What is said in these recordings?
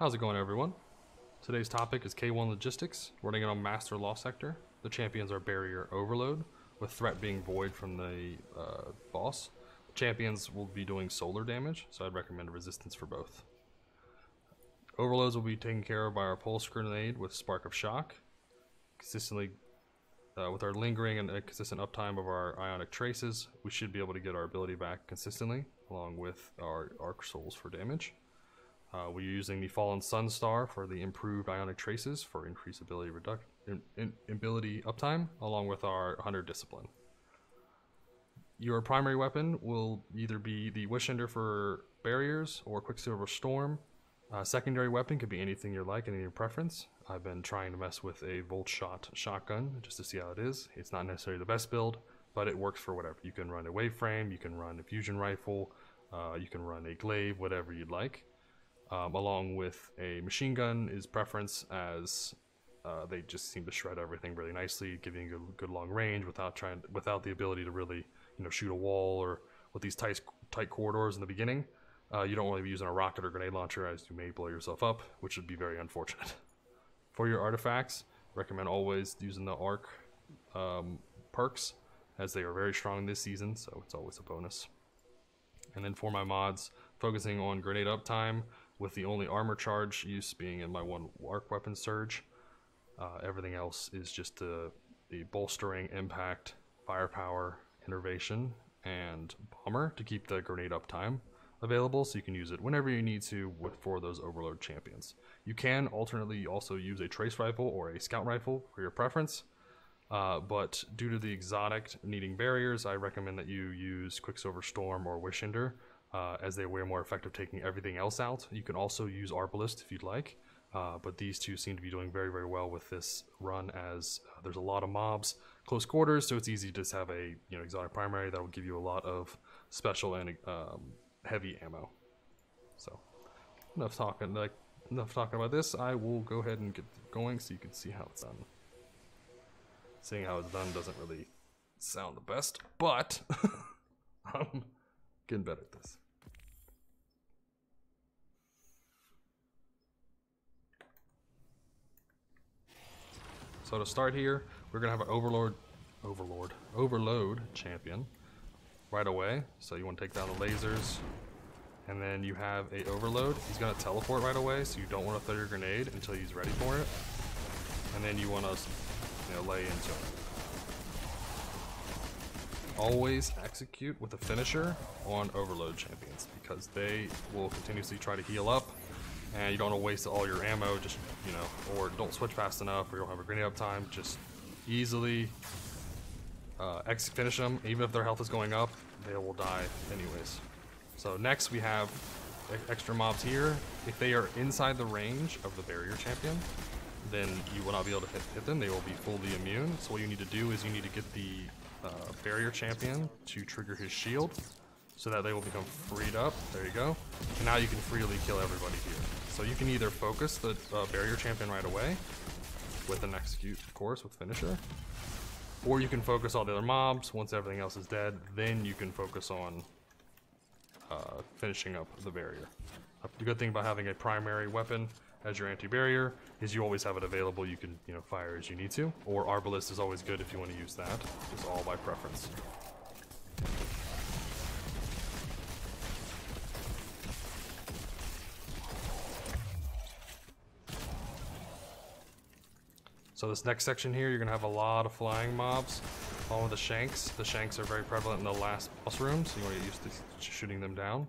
How's it going, everyone? Today's topic is K1 Logistics, running it on Master Law Sector. The champions are Barrier Overload, with threat being void from the boss. Champions will be doing solar damage, so I'd recommend resistance for both. Overloads will be taken care of by our Pulse Grenade with Spark of Shock. Consistently, with our lingering and consistent uptime of our Ionic Traces, we should be able to get our ability back consistently, along with our Arc Souls for damage. We're using the Fallen Sun Star for the improved Ionic Traces for increased ability ability uptime, along with our Hunter Discipline. Your primary weapon will either be the Wishender for barriers or Quicksilver Storm. Secondary weapon could be anything you like, any of your preference. I've been trying to mess with a Volt Shot shotgun just to see how it is. It's not necessarily the best build, but it works for whatever. You can run a Wave Frame, you can run a Fusion Rifle, you can run a Glaive, whatever you'd like. Along with a machine gun is preference, as they just seem to shred everything really nicely, giving you a good long range without the ability to really, shoot a wall, or with these tight corridors in the beginning. You don't want to be using a rocket or grenade launcher, as you may blow yourself up, which would be very unfortunate. For your artifacts, recommend always using the Arc perks, as they are very strong this season, so it's always a bonus. And then for my mods, focusing on grenade uptime, with the only armor charge use being in my one arc weapon surge. Everything else is just the bolstering, impact, firepower, innervation, and bomber to keep the grenade uptime available, so you can use it whenever you need to for those overload champions. You can alternately also use a trace rifle or a scout rifle for your preference, but due to the exotic needing barriers, I recommend that you use Quicksilver Storm or Wishender, as they are more effective taking everything else out. You can also use Arbalist if you'd like, but these two seem to be doing very, very well with this run, as there's a lot of mobs, close quarters, so it's easy to just have a exotic primary that will give you a lot of special and heavy ammo. So enough talking about this. I will go ahead and get going so you can see how it's done. Seeing how it's done doesn't really sound the best, but I'm getting better at this. So to start here, we're gonna have an overload champion right away. So you want to take down the lasers, and then you have a overload. He's gonna teleport right away, so you don't want to throw your grenade until he's ready for it. And then you want to lay into it. Always execute with a finisher on overload champions, because they will continuously try to heal up, and you don't want to waste all your ammo, just or don't switch fast enough, or you don't have a grenade uptime. Just easily finish them. Even if their health is going up, they will die anyways. So next we have extra mobs here. If they are inside the range of the barrier champion, then you will not be able to hit them. They will be fully immune. So what you need to do is you need to get the barrier champion to trigger his shield, so that they will become freed up. There you go. And now you can freely kill everybody here. So you can either focus the barrier champion right away with an execute, of course, with finisher, or you can focus all the other mobs. Once everything else is dead, then you can focus on finishing up the barrier. The good thing about having a primary weapon as your anti-barrier is you always have it available. You can fire as you need to, or Arbalist is always good if you want to use that. It's all by preference. So this next section here, you're gonna have a lot of flying mobs, along with the Shanks. The Shanks are very prevalent in the last boss room, so you want to get used to shooting them down.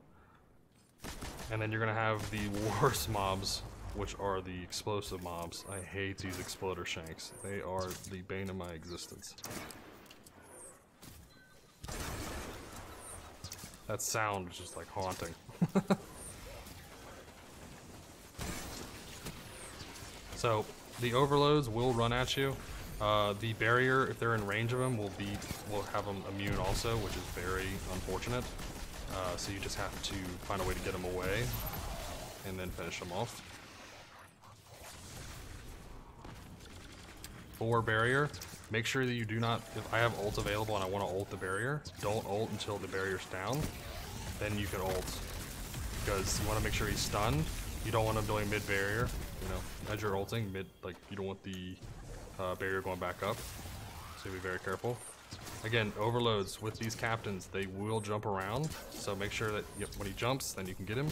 And then you're gonna have the worst mobs, which are the explosive mobs. I hate these exploder Shanks. They are the bane of my existence. That sound is just like haunting. So the overloads will run at you. The barrier, if they're in range of them, will have them immune also, which is very unfortunate. So you just have to find a way to get them away and then finish them off. For barrier, make sure that you do not, if I have ult available and I want to ult the barrier, don't ult until the barrier's down. Then you can ult, because you want to make sure he's stunned You don't want them doing mid barrier, you know, as you're ulting mid, like you don't want the barrier going back up, so be very careful. Again, overloads with these captains, they will jump around, so make sure that when he jumps, then you can get him.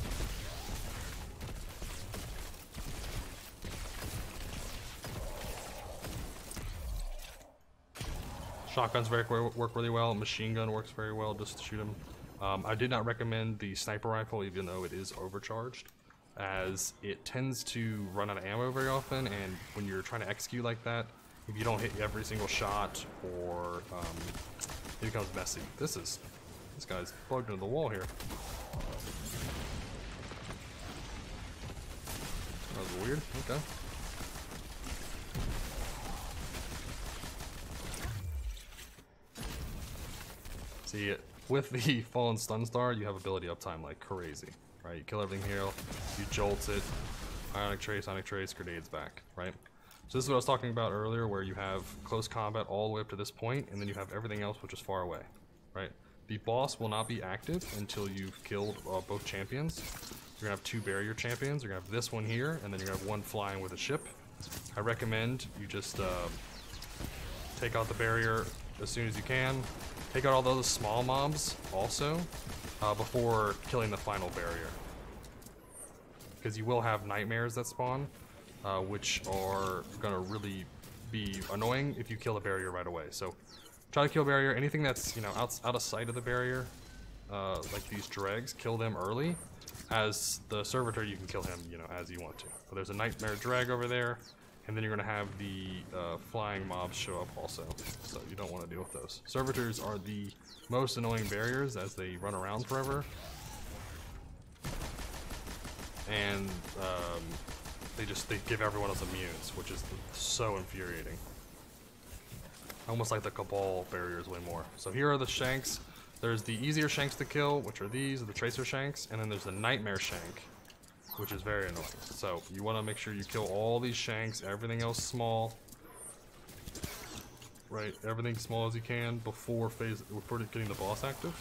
Shotguns work really well. Machine gun works very well just to shoot him. I did not recommend the sniper rifle, even though it is overcharged, as it tends to run out of ammo very often, and when you're trying to execute like that, if you don't hit every single shot, or it becomes messy. This guy's plugged into the wall here. That was weird. Okay. See, with the Fallen Stun Star, you have ability uptime like crazy, right? You kill everything here, you jolt it, Ionic Trace, grenades back, right? So this is what I was talking about earlier, where you have close combat all the way up to this point, and then you have everything else which is far away, right? The boss will not be active until you've killed both champions. You're gonna have 2 barrier champions, you're gonna have this one here, and then you're gonna have 1 flying with a ship. I recommend you just take out the barrier as soon as you can. Take out all those small mobs also before killing the final barrier, because you will have nightmares that spawn, which are gonna really be annoying if you kill the barrier right away. So try to kill barrier. Anything that's, you know, out of sight of the barrier, like these dregs, kill them early. As the servitor, you can kill him, you know, as you want to. But there's a nightmare drag over there. And then you're going to have the flying mobs show up also, so you don't want to deal with those. Servitors are the most annoying barriers as they run around forever. And they give everyone else immunes, which is so infuriating. Almost like the Cabal barriers way more. So here are the Shanks. There's the easier Shanks to kill, which are these, the Tracer Shanks, and then there's the Nightmare Shank, which is very annoying. So you want to make sure you kill all these Shanks, everything else small, right? Everything small as you can before getting the boss active.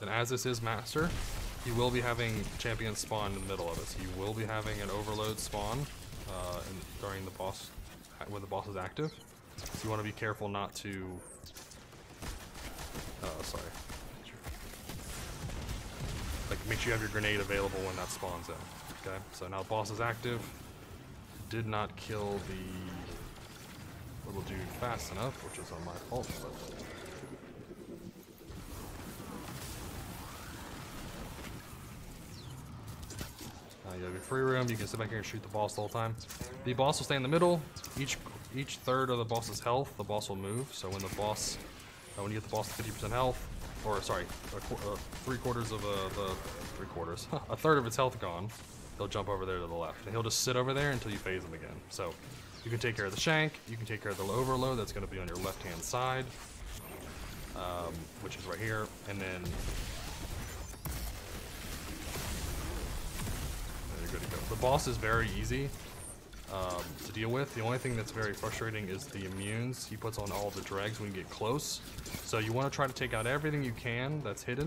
And as this is Master, you will be having champions spawn in the middle of it. So you will be having an overload spawn during the boss, when the boss is active. So you want to be careful not to. Sorry. Like, make sure you have your grenade available when that spawns in. Okay, so now the boss is active. Did not kill the little dude fast enough, which is on my fault. But you have your free room. You can sit back here and shoot the boss the whole time. The boss will stay in the middle. Each third of the boss's health, the boss will move. So when when you get the boss to 50% health, or sorry, a third of its health gone, he'll jump over there to the left, and he'll just sit over there until you phase him again. So you can take care of the Shank, you can take care of the overload that's going to be on your left hand side, which is right here, and then you're good to go. The boss is very easy to deal with. The only thing that's very frustrating is the immunes he puts on all the dregs when you get close. So you want to try to take out everything you can that's hidden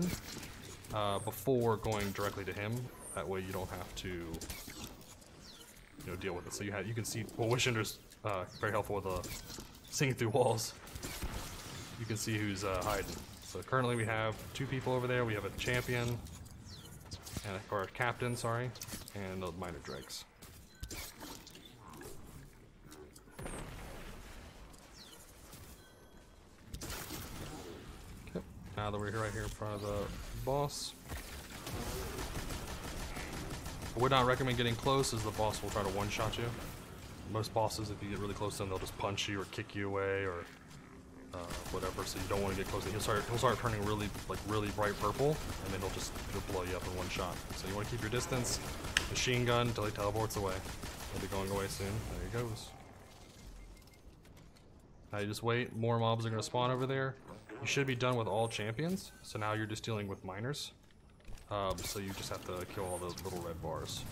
before going directly to him. That way you don't have to, deal with it. So you can see, well, Wishinder's very helpful with seeing through walls. You can see who's hiding. So currently we have 2 people over there. We have a champion or a captain, sorry, and the minor dregs. Now that we're right here in front of the boss, I would not recommend getting close, as the boss will try to one-shot you. Most bosses, if you get really close to them, they'll just punch you or kick you away or whatever. So you don't want to get close. He'll start turning really bright purple, and then he'll blow you up in one shot. So you want to keep your distance. Machine gun until he teleports away. He'll be going away soon. There he goes. Now you just wait. More mobs are going to spawn over there. You should be done with all champions, so now you're just dealing with minors. So you just have to kill all those little red bars.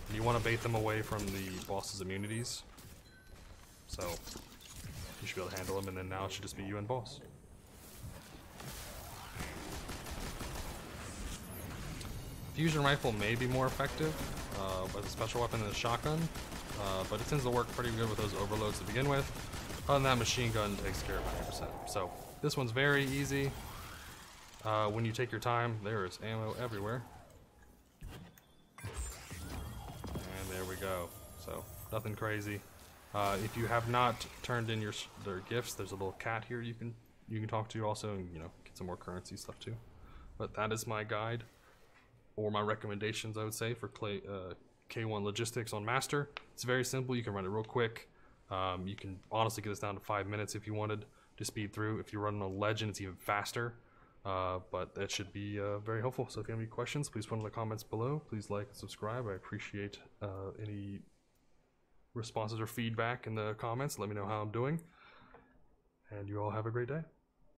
And you want to bait them away from the boss's immunities. So you should be able to handle them, and then now it should just be you and boss. Fusion rifle may be more effective as a special weapon than a shotgun, but it tends to work pretty good with those overloads to begin with. Other than that, machine gun takes care of 100%. So this one's very easy. When you take your time, there is ammo everywhere. And there we go. So nothing crazy. If you have not turned in their gifts, there's a little cat here you can talk to also, and get some more currency stuff too. But that is my guide, or my recommendations, I would say, for K1 Logistics on Master. It's very simple. You can run it real quick. You can honestly get this down to 5 minutes if you wanted to speed through. If you're running a Legend, it's even faster. But that should be very helpful. So if you have any questions, please put them in the comments below. Please like and subscribe. I appreciate any responses or feedback in the comments. Let me know how I'm doing. And you all have a great day.